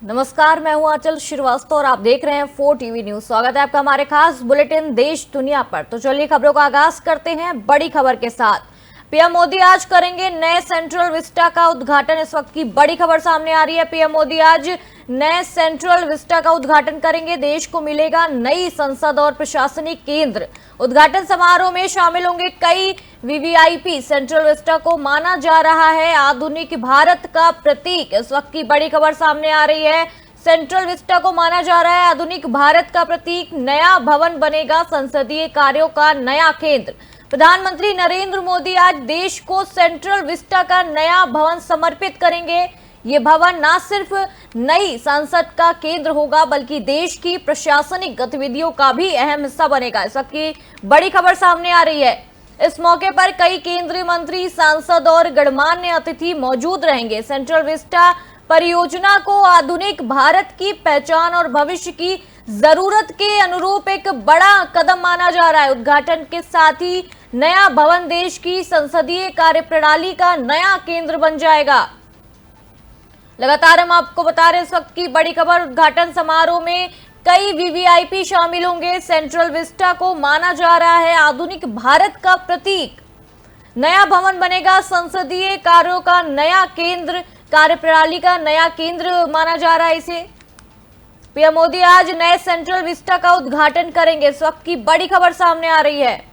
नमस्कार, मैं हूं आंचल श्रीवास्तव और आप देख रहे हैं 4 टीवी न्यूज। स्वागत है आपका हमारे खास बुलेटिन देश दुनिया पर। तो चलिए खबरों का आगाज करते हैं बड़ी खबर के साथ। पीएम मोदी आज करेंगे नए सेंट्रल विस्टा का उद्घाटन। इस वक्त की बड़ी खबर सामने आ रही है। पीएम मोदी आज नए सेंट्रल विस्टा का उद्घाटन करेंगे। देश को मिलेगा नई संसद और प्रशासनिक केंद्र। उद्घाटन समारोह में शामिल होंगे कई वीवीआईपी। सेंट्रल विस्टा को माना जा रहा है आधुनिक भारत का प्रतीक। इस वक्त की बड़ी खबर सामने आ रही है। सेंट्रल विस्टा को माना जा रहा है आधुनिक भारत का प्रतीक। नया भवन बनेगा संसदीय कार्यों का नया केंद्र। प्रधानमंत्री नरेंद्र मोदी आज देश को सेंट्रल विस्टा का नया भवन समर्पित करेंगे। ये भवन न सिर्फ नई संसद का केंद्र होगा बल्कि देश की प्रशासनिक गतिविधियों का भी अहम हिस्सा बनेगा। इस वक्त की बड़ी खबर सामने आ रही है। इस मौके पर कई केंद्रीय मंत्री, सांसद और गणमान्य अतिथि मौजूद रहेंगे। सेंट्रल विस्टा परियोजना को आधुनिक भारत की पहचान और भविष्य की जरूरत के अनुरूप एक बड़ा कदम माना जा रहा है। उद्घाटन के साथ ही नया भवन देश की संसदीय कार्यप्रणाली का नया केंद्र बन जाएगा। लगातार हम आपको बता रहे हैं इस वक्त की बड़ी खबर। उद्घाटन समारोह में कई वीवीआईपी शामिल होंगे। सेंट्रल विस्टा को माना जा रहा है आधुनिक भारत का प्रतीक। नया भवन बनेगा संसदीय कार्यों का नया केंद्र, कार्यप्रणाली का नया केंद्र माना जा रहा है इसे। पीएम मोदी आज नए सेंट्रल विस्टा का उद्घाटन करेंगे। इस वक्त की बड़ी खबर सामने आ रही है।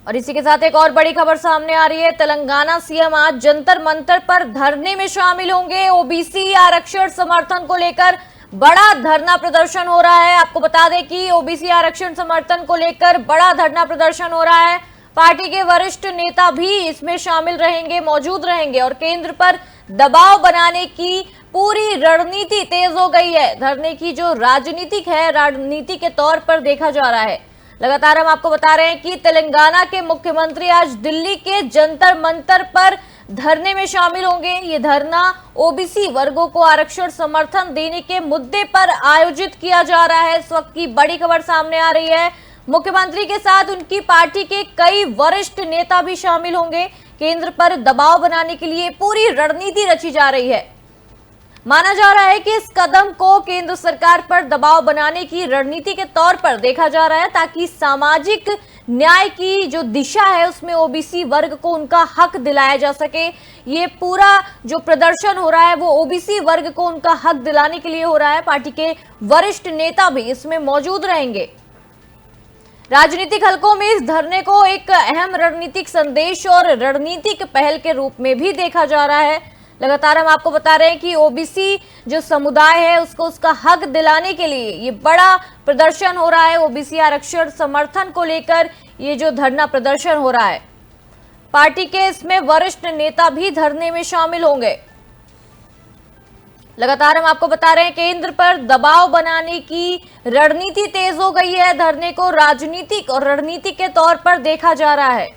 और इसी के साथ एक और बड़ी खबर सामने आ रही है। तेलंगाना सीएम आज जंतर मंतर पर धरने में शामिल होंगे। ओबीसी आरक्षण समर्थन को लेकर बड़ा धरना प्रदर्शन हो रहा है। आपको बता दें कि ओबीसी आरक्षण समर्थन को लेकर बड़ा धरना प्रदर्शन हो रहा है। पार्टी के वरिष्ठ नेता भी इसमें शामिल रहेंगे, मौजूद रहेंगे और केंद्र पर दबाव बनाने की पूरी रणनीति तेज हो गई है। धरने की जो राजनीतिक है, राजनीति के तौर पर देखा जा रहा है। लगातार हम आपको बता रहे हैं कि तेलंगाना के मुख्यमंत्री आज दिल्ली के जंतर मंतर पर धरने में शामिल होंगे। ये धरना ओबीसी वर्गों को आरक्षण समर्थन देने के मुद्दे पर आयोजित किया जा रहा है। इस वक्त की बड़ी खबर सामने आ रही है। मुख्यमंत्री के साथ उनकी पार्टी के कई वरिष्ठ नेता भी शामिल होंगे। केंद्र पर दबाव बनाने के लिए पूरी रणनीति रची जा रही है। माना जा रहा है कि इस कदम को केंद्र सरकार पर दबाव बनाने की रणनीति के तौर पर देखा जा रहा है ताकि सामाजिक न्याय की जो दिशा है उसमें ओबीसी वर्ग को उनका हक दिलाया जा सके। ये पूरा जो प्रदर्शन हो रहा है वो ओबीसी वर्ग को उनका हक दिलाने के लिए हो रहा है। पार्टी के वरिष्ठ नेता भी इसमें मौजूद रहेंगे। राजनीतिक हलकों में इस धरने को एक अहम रणनीतिक संदेश और रणनीतिक पहल के रूप में भी देखा जा रहा है। लगातार हम आपको बता रहे हैं कि ओबीसी जो समुदाय है उसको उसका हक दिलाने के लिए ये बड़ा प्रदर्शन हो रहा है। ओबीसी आरक्षण समर्थन को लेकर ये जो धरना प्रदर्शन हो रहा है, पार्टी के इसमें वरिष्ठ नेता भी धरने में शामिल होंगे। लगातार हम आपको बता रहे हैं केंद्र पर दबाव बनाने की रणनीति तेज हो गई है। धरने को राजनीतिक और रणनीति के तौर पर देखा जा रहा है।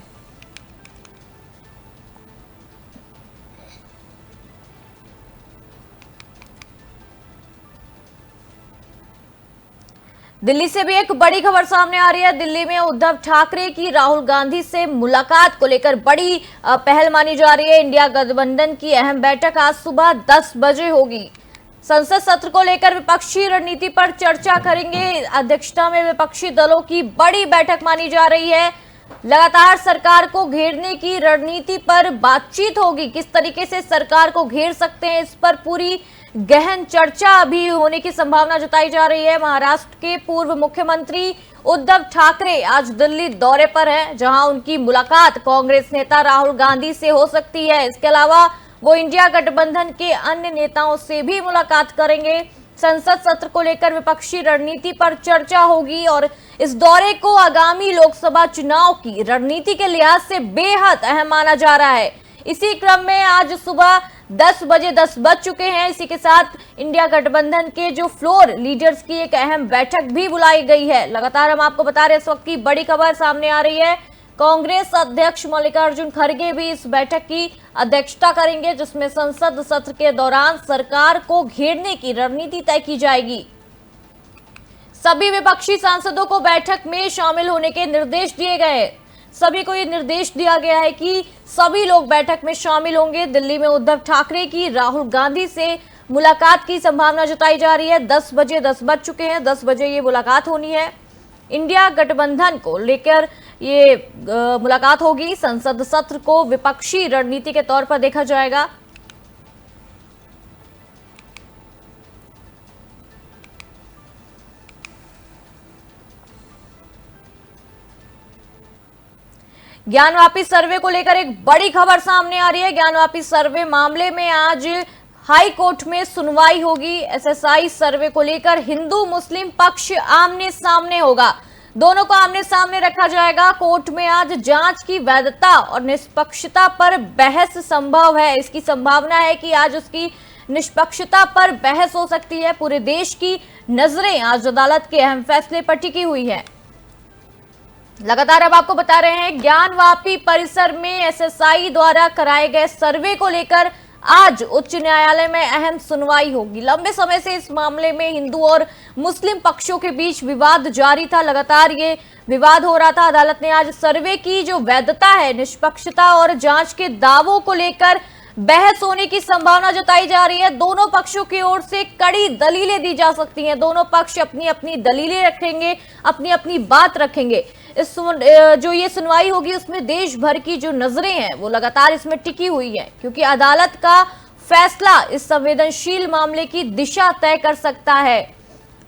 दिल्ली से भी एक बड़ी खबर सामने आ रही है। दिल्ली में उद्धव ठाकरे की राहुल गांधी से मुलाकात को लेकर बड़ी पहल मानी जा रही है। इंडिया गठबंधन की अहम बैठक आज सुबह 10 बजे होगी। संसद सत्र को लेकर विपक्षी रणनीति पर चर्चा करेंगे। अध्यक्षता में विपक्षी दलों की बड़ी बैठक मानी जा रही है। लगातार सरकार को घेरने की रणनीति पर बातचीत होगी। किस तरीके से सरकार को घेर सकते हैं, इस पर पूरी गहन चर्चा अभी होने की संभावना जताई जा रही है। महाराष्ट्र के पूर्व मुख्यमंत्री उद्धव ठाकरे आज दिल्ली दौरे पर हैं, जहां उनकी मुलाकात कांग्रेस नेता राहुल गांधी से हो सकती है। इसके अलावा वो इंडिया गठबंधन के अन्य नेताओं से भी मुलाकात करेंगे। संसद सत्र को लेकर विपक्षी रणनीति पर चर्चा होगी और इस दौरे को आगामी लोकसभा चुनाव की रणनीति के लिहाज से बेहद अहम माना जा रहा है। इसी क्रम में आज सुबह 10 बजे 10 बज चुके हैं। इसी के साथ इंडिया गठबंधन के जो फ्लोर लीडर्स की एक अहम बैठक भी बुलाई गई है। लगातार हम आपको बता रहे हैं इस वक्त की बड़ी खबर सामने आ रही है। कांग्रेस अध्यक्ष मल्लिकार्जुन खड़गे भी इस बैठक की अध्यक्षता करेंगे, जिसमें संसद सत्र के दौरान सरकार को घेरने की रणनीति तय की जाएगी। सभी विपक्षी सांसदों को बैठक में शामिल होने के निर्देश दिए गए। सभी को ये निर्देश दिया गया है कि सभी लोग बैठक में शामिल होंगे। दिल्ली में उद्धव ठाकरे की राहुल गांधी से मुलाकात की संभावना जताई जा रही है। 10 बजे 10 बज चुके हैं, 10 बजे ये मुलाकात होनी है। इंडिया गठबंधन को लेकर ये मुलाकात होगी। संसद सत्र को विपक्षी रणनीति के तौर पर देखा जाएगा। ज्ञानवापी सर्वे को लेकर एक बड़ी खबर सामने आ रही है। ज्ञानवापी सर्वे मामले में आज हाई कोर्ट में सुनवाई होगी। एसएसआई सर्वे को लेकर हिंदू मुस्लिम पक्ष आमने सामने होगा। दोनों को आमने सामने रखा जाएगा। कोर्ट में आज जांच की वैधता और निष्पक्षता पर बहस संभव है। इसकी संभावना है कि आज उसकी निष्पक्षता पर बहस हो सकती है। पूरे देश की नजरें आज अदालत के अहम फैसले पर टिकी हुई है। लगातार अब आपको बता रहे हैं, ज्ञानवापी परिसर में एसएसआई द्वारा कराए गए सर्वे को लेकर आज उच्च न्यायालय में अहम सुनवाई होगी। लंबे समय से इस मामले में हिंदू और मुस्लिम पक्षों के बीच विवाद जारी था। लगातार ये विवाद हो रहा था। अदालत ने आज सर्वे की जो वैधता है, निष्पक्षता और जांच के दावों को लेकर बहस होने की संभावना जताई जा रही है। दोनों पक्षों की ओर से कड़ी दलीलें दी जा सकती हैं। दोनों पक्ष अपनी अपनी दलीलें रखेंगे, अपनी अपनी बात रखेंगे। इस जो ये सुनवाई होगी उसमें देश भर की जो नजरें हैं वो लगातार इसमें टिकी हुई हैं, क्योंकि अदालत का फैसला इस संवेदनशील मामले की दिशा तय कर सकता है।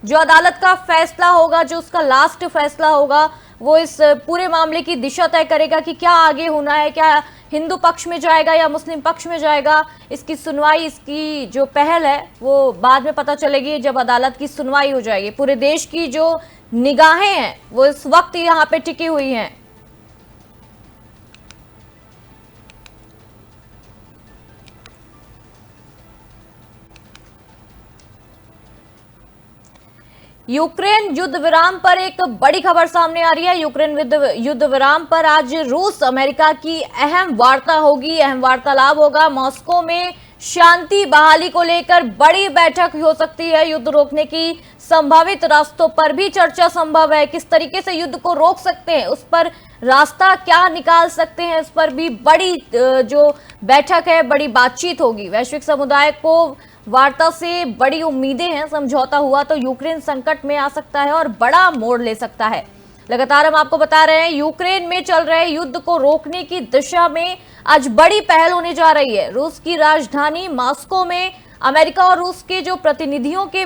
जो अदालत का फैसला होगा, जो उसका लास्ट फैसला होगा, वो इस पूरे मामले की दिशा तय करेगा कि क्या आगे होना है, क्या हिंदू पक्ष में जाएगा या मुस्लिम पक्ष में जाएगा। इसकी सुनवाई, इसकी जो पहल है वो बाद में पता चलेगी जब अदालत की सुनवाई हो जाएगी। पूरे देश की जो निगाहें हैं वो इस वक्त यहाँ पे टिकी हुई हैं। यूक्रेन युद्ध विराम पर एक बड़ी खबर सामने आ रही है। यूक्रेन युद्ध विराम पर आज रूस अमेरिका की अहम वार्ता होगी, अहम वार्तालाप होगा। मॉस्को में शांति बहाली को लेकर बड़ी बैठक हो सकती है। युद्ध रोकने की संभावित रास्तों पर भी चर्चा संभव है। किस तरीके से युद्ध को रोक सकते हैं, उस पर रास्ता क्या निकाल सकते हैं, इस पर भी बड़ी जो बैठक है, बड़ी बातचीत होगी। वैश्विक समुदाय को वार्ता से बड़ी उम्मीदें हैं। समझौता हुआ तो यूक्रेन संकट में आ सकता है और बड़ा मोड़ ले सकता है। लगातार हम आपको बता रहे हैं, यूक्रेन में चल रहे युद्ध को रोकने की दिशा में आज बड़ी पहल होने जा रही है। रूस की राजधानी मॉस्को में अमेरिका और रूस के जो प्रतिनिधियों के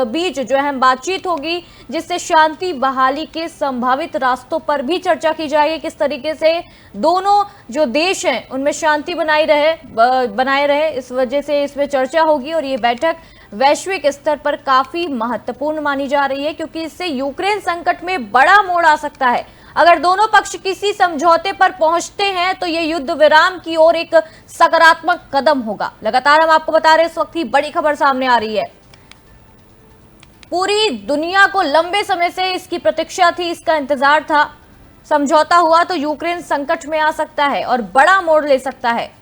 बीच जो अहम बातचीत होगी, जिससे शांति बहाली के संभावित रास्तों पर भी चर्चा की जाएगी। किस तरीके से दोनों जो देश हैं उनमें शांति बनाए रहे, इस वजह से इसमें चर्चा होगी। और ये बैठक वैश्विक स्तर पर काफी महत्वपूर्ण मानी जा रही है, क्योंकि इससे यूक्रेन संकट में बड़ा मोड़ आ सकता है। अगर दोनों पक्ष किसी समझौते पर पहुंचते हैं तो यह युद्ध विराम की ओर एक सकारात्मक कदम होगा। लगातार हम आपको बता रहे हैं, इस वक्त की बड़ी खबर सामने आ रही है। पूरी दुनिया को लंबे समय से इसकी प्रतीक्षा थी, इसका इंतजार था। समझौता हुआ तो यूक्रेन संकट में आ सकता है और बड़ा मोड़ ले सकता है।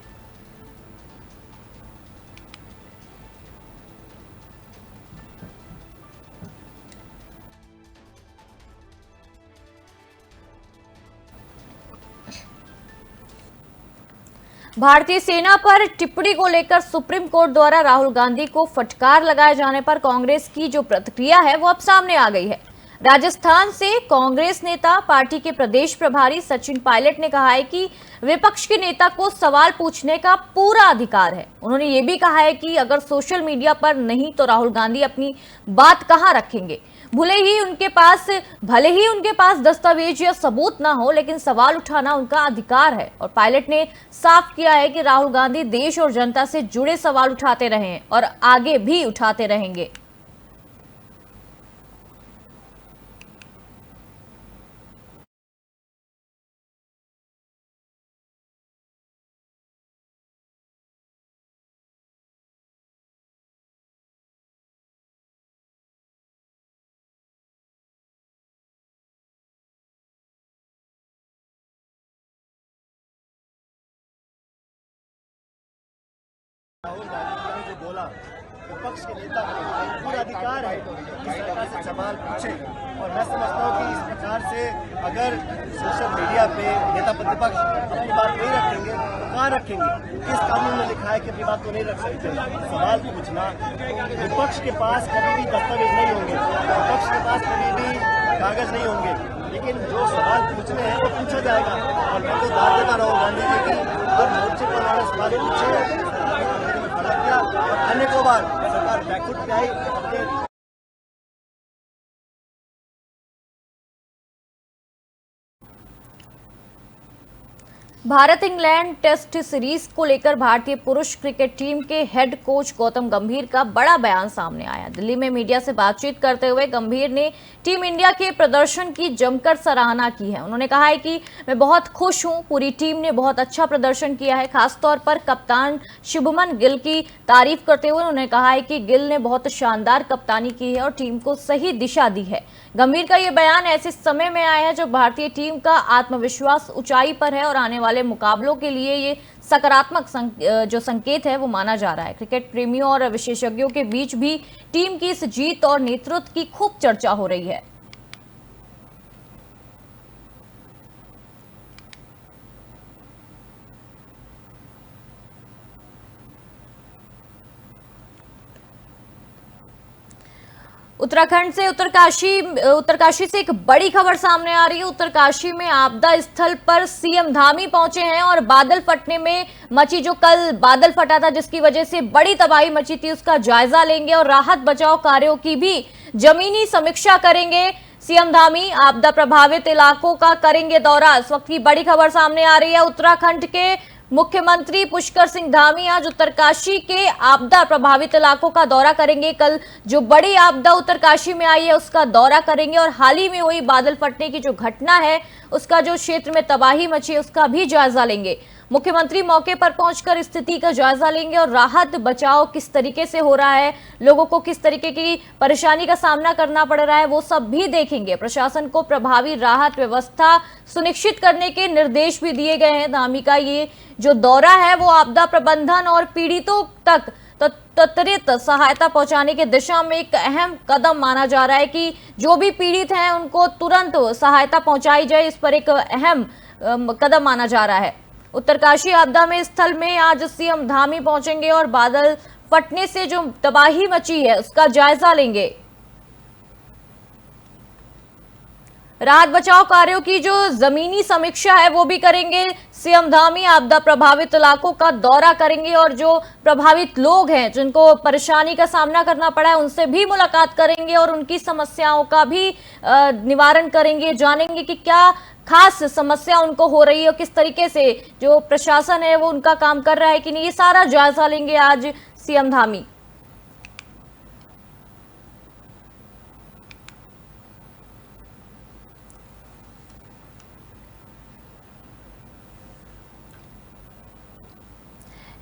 भारतीय सेना पर टिप्पणी को लेकर सुप्रीम कोर्ट द्वारा राहुल गांधी को फटकार लगाए जाने पर कांग्रेस की जो प्रतिक्रिया है वो अब सामने आ गई है। राजस्थान से कांग्रेस नेता, पार्टी के प्रदेश प्रभारी सचिन पायलट ने कहा है कि विपक्ष के नेता को सवाल पूछने का पूरा अधिकार है। उन्होंने ये भी कहा है कि अगर सोशल मीडिया पर नहीं तो राहुल गांधी अपनी बात कहां रखेंगे। भले ही उनके पास दस्तावेज या सबूत ना हो, लेकिन सवाल उठाना उनका अधिकार है। और पायलट ने साफ किया है कि राहुल गांधी देश और जनता से जुड़े सवाल उठाते रहे हैं और आगे भी उठाते रहेंगे। राहुल गांधी ने जो बोला, विपक्ष के नेता को पूरा अधिकार है कि सरकार से सवाल पूछे। और मैं समझता हूँ कि इस प्रकार से से अगर सोशल मीडिया पे नेता प्रतिपक्ष अपनी बात नहीं रखेंगे तो कहाँ रखेंगे? किस कानून में लिखा है कि अपनी बात तो नहीं रख सकते? सवाल पूछना, विपक्ष के पास कभी भी दस्तावेज नहीं होंगे, विपक्ष के पास कभी भी कागज नहीं होंगे, लेकिन जो सवाल पूछने हैं वो पूछा जाएगा। और मैं तो दाद देता राहुल गांधी जी की हर मोर्चे पर उन्होंने सवाल पूछे, खड़ा किया और अनेकों बार सरकार बैकफुट पे आई। अपने भारत इंग्लैंड टेस्ट सीरीज को लेकर भारतीय पुरुष क्रिकेट टीम के हेड कोच गौतम गंभीर का बड़ा बयान सामने आया। दिल्ली में मीडिया से बातचीत करते हुए गंभीर ने टीम इंडिया के प्रदर्शन की जमकर सराहना की है। उन्होंने कहा है कि मैं बहुत खुश हूं, पूरी टीम ने बहुत अच्छा प्रदर्शन किया है। खासतौर पर कप्तान शुभमन गिल की तारीफ करते हुए उन्होंने कहा है कि गिल ने बहुत शानदार कप्तानी की है और टीम को सही दिशा दी है। गंभीर का यह बयान ऐसे समय में आया है जब भारतीय टीम का आत्मविश्वास ऊंचाई पर है और आने वाले मुकाबलों के लिए ये सकारात्मक जो संकेत है वो माना जा रहा है। क्रिकेट प्रेमियों और विशेषज्ञों के बीच भी टीम की इस जीत और नेतृत्व की खूब चर्चा हो रही है। उत्तरकाशी से एक बड़ी खबर सामने आ रही है। उत्तरकाशी में आपदा स्थल पर सीएम धामी पहुंचे हैं और बादल फटने में मची, जो कल बादल फटा था जिसकी वजह से बड़ी तबाही मची थी, उसका जायजा लेंगे और राहत बचाव कार्यों की भी जमीनी समीक्षा करेंगे। सीएम धामी आपदा प्रभावित इलाकों का करेंगे दौरा। इस वक्त की बड़ी खबर सामने आ रही है। उत्तराखंड के मुख्यमंत्री पुष्कर सिंह धामी आज उत्तरकाशी के आपदा प्रभावित इलाकों का दौरा करेंगे। कल जो बड़ी आपदा उत्तरकाशी में आई है उसका दौरा करेंगे और हाल ही में हुई बादल फटने की जो घटना है उसका, जो क्षेत्र में तबाही मची है उसका भी जायजा लेंगे। मुख्यमंत्री मौके पर पहुंचकर स्थिति का जायजा लेंगे और राहत बचाव किस तरीके से हो रहा है, लोगों को किस तरीके की परेशानी का सामना करना पड़ रहा है, वो सब भी देखेंगे। प्रशासन को प्रभावी राहत व्यवस्था सुनिश्चित करने के निर्देश भी दिए गए हैं। धामी का ये जो दौरा है वो आपदा प्रबंधन और पीड़ितों तक त्वरित सहायता पहुंचाने की दिशा में एक अहम कदम माना जा रहा है कि जो भी पीड़ित हैं उनको तुरंत सहायता पहुंचाई जाए। इस पर एक अहम कदम माना जा रहा है। उत्तरकाशी आपदा में स्थल में आज सीएम धामी पहुंचेंगे और बादल फटने से जो तबाही मची है उसका जायजा लेंगे। राहत बचाव कार्यों की जो जमीनी समीक्षा है वो भी करेंगे। सीएम धामी आपदा प्रभावित इलाकों का दौरा करेंगे और जो प्रभावित लोग हैं जिनको परेशानी का सामना करना पड़ा है उनसे भी मुलाकात करेंगे और उनकी समस्याओं का भी निवारण करेंगे। जानेंगे कि क्या खास समस्या उनको हो रही है और किस तरीके से जो प्रशासन है वो उनका काम कर रहा है कि नहीं, ये सारा जायजा लेंगे आज सीएम धामी।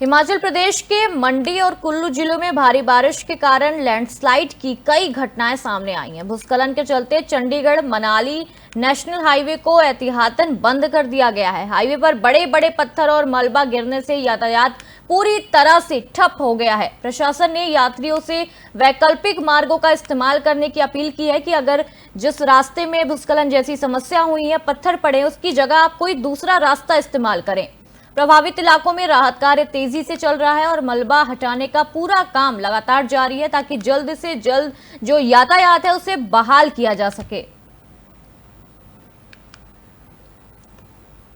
हिमाचल प्रदेश के मंडी और कुल्लू जिलों में भारी बारिश के कारण लैंडस्लाइड की कई घटनाएं सामने आई हैं। भूस्खलन के चलते चंडीगढ़ मनाली नेशनल हाईवे को एहतियातन बंद कर दिया गया है। हाईवे पर बड़े बड़े पत्थर और मलबा गिरने से यातायात पूरी तरह से ठप हो गया है। प्रशासन ने यात्रियों से वैकल्पिक मार्गों का इस्तेमाल करने की अपील की है कि अगर जिस रास्ते में भूस्खलन जैसी समस्या हुई है पत्थर पड़े, उसकी जगह आप कोई दूसरा रास्ता इस्तेमाल करें। प्रभावित इलाकों में राहत कार्य तेजी से चल रहा है और मलबा हटाने का पूरा काम लगातार जारी है ताकि जल्द से जल्द जो यातायात है उसे बहाल किया जा सके।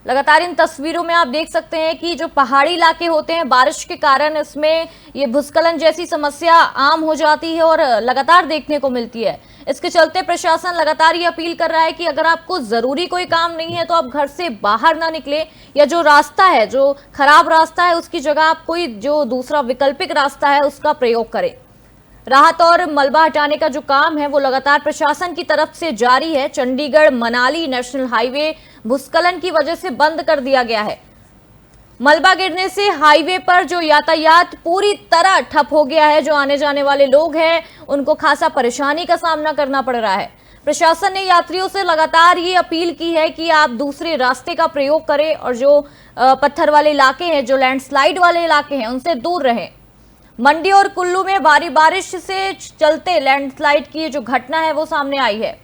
लगातार इन तस्वीरों में आप देख सकते हैं कि जो पहाड़ी इलाके होते हैं बारिश के कारण इसमें ये भूस्खलन जैसी समस्या आम हो जाती है और लगातार देखने को मिलती है। इसके चलते प्रशासन लगातार ये अपील कर रहा है कि अगर आपको जरूरी कोई काम नहीं है तो आप घर से बाहर ना निकले, या जो रास्ता है जो खराब रास्ता है उसकी जगह आप कोई जो दूसरा वैकल्पिक रास्ता है उसका प्रयोग करें। राहत और मलबा हटाने का जो काम है वो लगातार प्रशासन की तरफ से जारी है। चंडीगढ़ मनाली नेशनल हाईवे भूस्खलन की वजह से बंद कर दिया गया है। मलबा गिरने से हाईवे पर जो यातायात पूरी तरह ठप हो गया है। जो आने जाने वाले लोग हैं उनको खासा परेशानी का सामना करना पड़ रहा है। प्रशासन ने यात्रियों से लगातार ये अपील की है कि आप दूसरे रास्ते का प्रयोग करें और जो पत्थर वाले इलाके हैं, जो लैंडस्लाइड वाले इलाके हैं, उनसे दूर रहें। मंडी और कुल्लू में भारी बारिश से चलते लैंडस्लाइड की जो घटना है वो सामने आई है।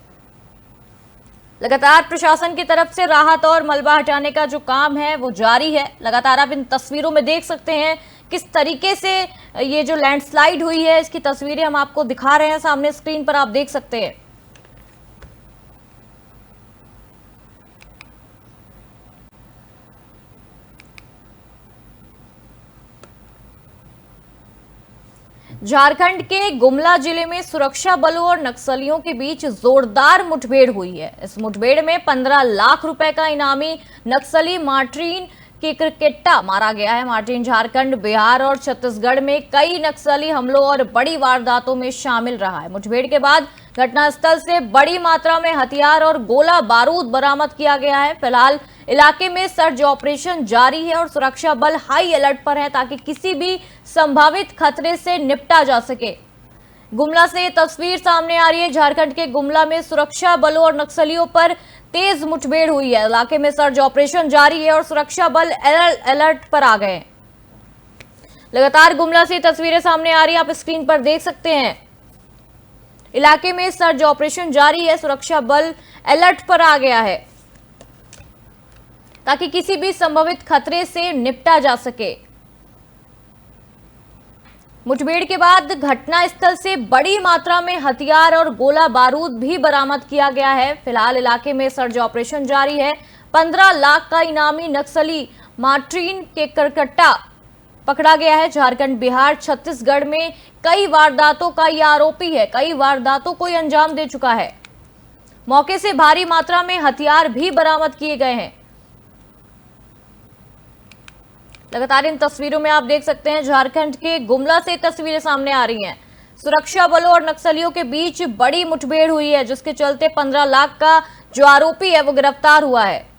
लगातार प्रशासन की तरफ से राहत और मलबा हटाने का जो काम है वो जारी है। लगातार आप इन तस्वीरों में देख सकते हैं किस तरीके से ये जो लैंडस्लाइड हुई है इसकी तस्वीरें हम आपको दिखा रहे हैं, सामने स्क्रीन पर आप देख सकते हैं। झारखंड के गुमला जिले में सुरक्षा बलों और नक्सलियों के बीच जोरदार मुठभेड़ हुई है। इस मुठभेड़ में 15 लाख रुपए का इनामी नक्सली मार्टिन किरकेट्टा मारा गया है। मार्टिन झारखंड, बिहार और छत्तीसगढ़ में कई नक्सली हमलों और बड़ी वारदातों में शामिल रहा है। मुठभेड़ के बाद घटनास्थल से बड़ी मात्रा में हथियार और गोला बारूद बरामद किया गया है। फिलहाल इलाके में सर्च ऑपरेशन जारी है और सुरक्षा बल हाई अलर्ट पर है ताकि किसी भी संभावित खतरे से निपटा जा सके। गुमला से ये तस्वीर सामने आ रही है। झारखंड के गुमला में सुरक्षा बलों और नक्सलियों पर तेज मुठभेड़ हुई है। इलाके में सर्च ऑपरेशन जारी है और सुरक्षा बल अलर्ट पर आ गए। लगातार गुमला से तस्वीरें सामने आ रही है, आप स्क्रीन पर देख सकते हैं। इलाके में सर्च ऑपरेशन जारी है, सुरक्षा बल अलर्ट पर आ गया है ताकि किसी भी संभावित खतरे से निपटा जा सके। मुठभेड़ के बाद घटनास्थल से बड़ी मात्रा में हथियार और गोला बारूद भी बरामद किया गया है। फिलहाल इलाके में सर्च ऑपरेशन जारी है। 15 लाख का इनामी नक्सली मार्टिन किरकेट्टा पकड़ा गया है। झारखंड, बिहार, छत्तीसगढ़ में कई वारदातों का यह आरोपी है। कई वारदातों को अंजाम दे चुका है। मौके से भारी मात्रा में हथियार भी बरामद किए गए हैं। लगातार इन तस्वीरों में आप देख सकते हैं झारखंड के गुमला से तस्वीरें सामने आ रही हैं। सुरक्षा बलों और नक्सलियों के बीच बड़ी मुठभेड़ हुई है जिसके चलते 15 लाख का जो आरोपी है वो गिरफ्तार हुआ है।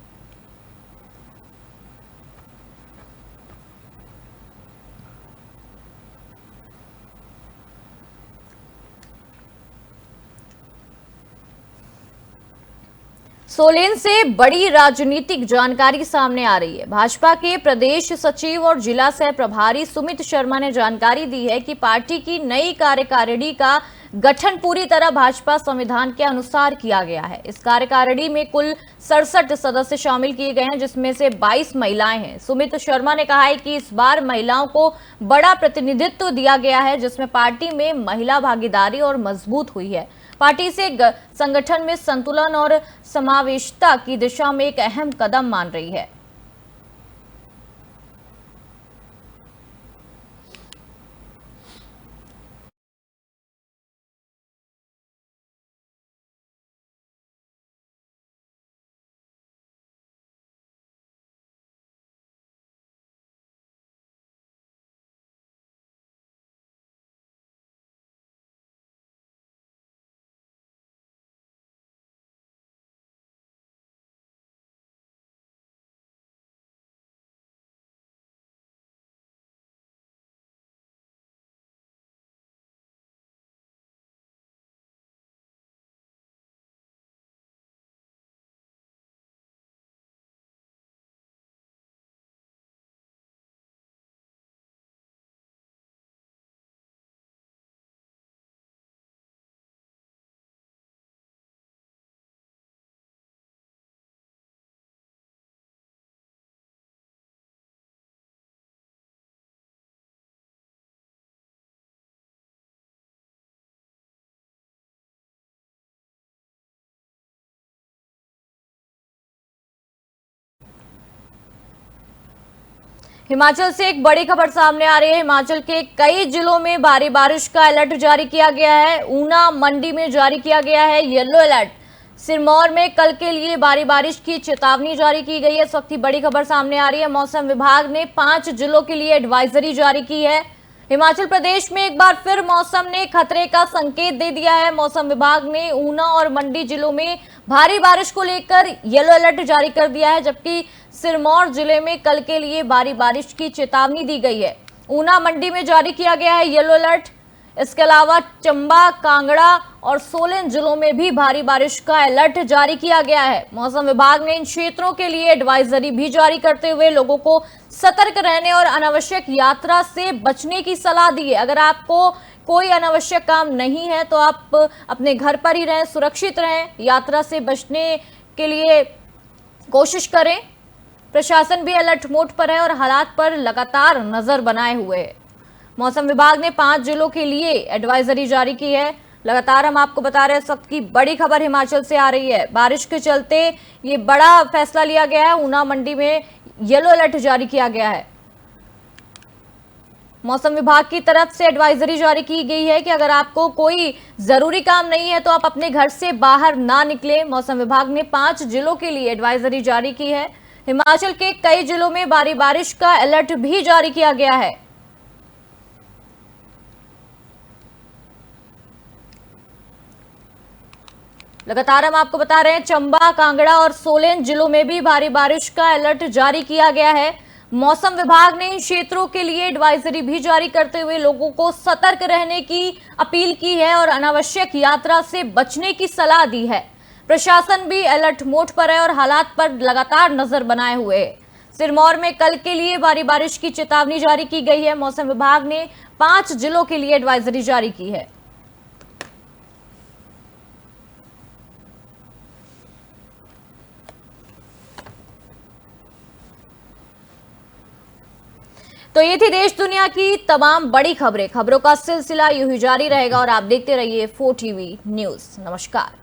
सोलन से बड़ी राजनीतिक जानकारी सामने आ रही है। भाजपा के प्रदेश सचिव और जिला सह प्रभारी सुमित शर्मा ने जानकारी दी है कि पार्टी की नई कार्यकारिणी का गठन पूरी तरह भाजपा संविधान के अनुसार किया गया है। इस कार्यकारिणी में कुल 67 सदस्य शामिल किए गए हैं जिसमें से 22 महिलाएं हैं। सुमित शर्मा ने कहा है कि इस बार महिलाओं को बड़ा प्रतिनिधित्व दिया गया है जिसमें पार्टी में महिला भागीदारी और मजबूत हुई है। पार्टी से संगठन में संतुलन और समावेशिता की दिशा में एक अहम कदम मान रही है। हिमाचल से एक बड़ी खबर सामने आ रही है। हिमाचल के कई जिलों में भारी बारिश का अलर्ट जारी किया गया है। ऊना, मंडी में जारी किया गया है येलो अलर्ट। सिरमौर में कल के लिए भारी बारिश की चेतावनी जारी की गई है। इस वक्त की बड़ी खबर सामने आ रही है। मौसम विभाग ने 5 जिलों के लिए एडवाइजरी जारी की है। हिमाचल प्रदेश में एक बार फिर मौसम ने खतरे का संकेत दे दिया है। मौसम विभाग ने ऊना और मंडी जिलों में भारी बारिश को लेकर येलो अलर्ट जारी कर दिया है, जबकि सिरमौर जिले में कल के लिए भारी बारिश की चेतावनी दी गई है। ऊना, मंडी में जारी किया गया है येलो अलर्ट। इसके अलावा चंबा, कांगड़ा और सोलन जिलों में भी भारी बारिश का अलर्ट जारी किया गया है। मौसम विभाग ने इन क्षेत्रों के लिए एडवाइजरी भी जारी करते हुए लोगों को सतर्क रहने और अनावश्यक यात्रा से बचने की सलाह दी है। अगर आपको कोई अनावश्यक काम नहीं है तो आप अपने घर पर ही रहें, सुरक्षित रहें। यात्रा से बचने के लिए कोशिश करें। प्रशासन भी अलर्ट मोड पर है और हालात पर लगातार नजर बनाए हुए है। मौसम विभाग ने 5 जिलों के लिए एडवाइजरी जारी की है। लगातार हम आपको बता रहे हैं, इस वक्त की बड़ी खबर हिमाचल से आ रही है। बारिश के चलते ये बड़ा फैसला लिया गया है। ऊना मंडी में येलो अलर्ट जारी किया गया है। मौसम विभाग की तरफ से एडवाइजरी जारी की गई है कि अगर आपको कोई जरूरी काम नहीं है तो आप अपने घर से बाहर ना निकलें। मौसम विभाग ने 5 जिलों के लिए एडवाइजरी जारी की है। हिमाचल के कई जिलों में भारी बारिश का अलर्ट भी जारी किया गया है। लगातार हम आपको बता रहे हैं, चंबा, कांगड़ा और सोलन जिलों में भी भारी बारिश का अलर्ट जारी किया गया है। मौसम विभाग ने इन क्षेत्रों के लिए एडवाइजरी भी जारी करते हुए लोगों को सतर्क रहने की अपील की है और अनावश्यक यात्रा से बचने की सलाह दी है। प्रशासन भी अलर्ट मोड पर है और हालात पर लगातार नजर बनाए हुए है। सिरमौर में कल के लिए भारी बारिश की चेतावनी जारी की गई है। मौसम विभाग ने 5 जिलों के लिए एडवाइजरी जारी की है। तो ये थी देश दुनिया की तमाम बड़ी खबरों का सिलसिला यूं ही जारी रहेगा और आप देखते रहिए 4 TV न्यूज। नमस्कार।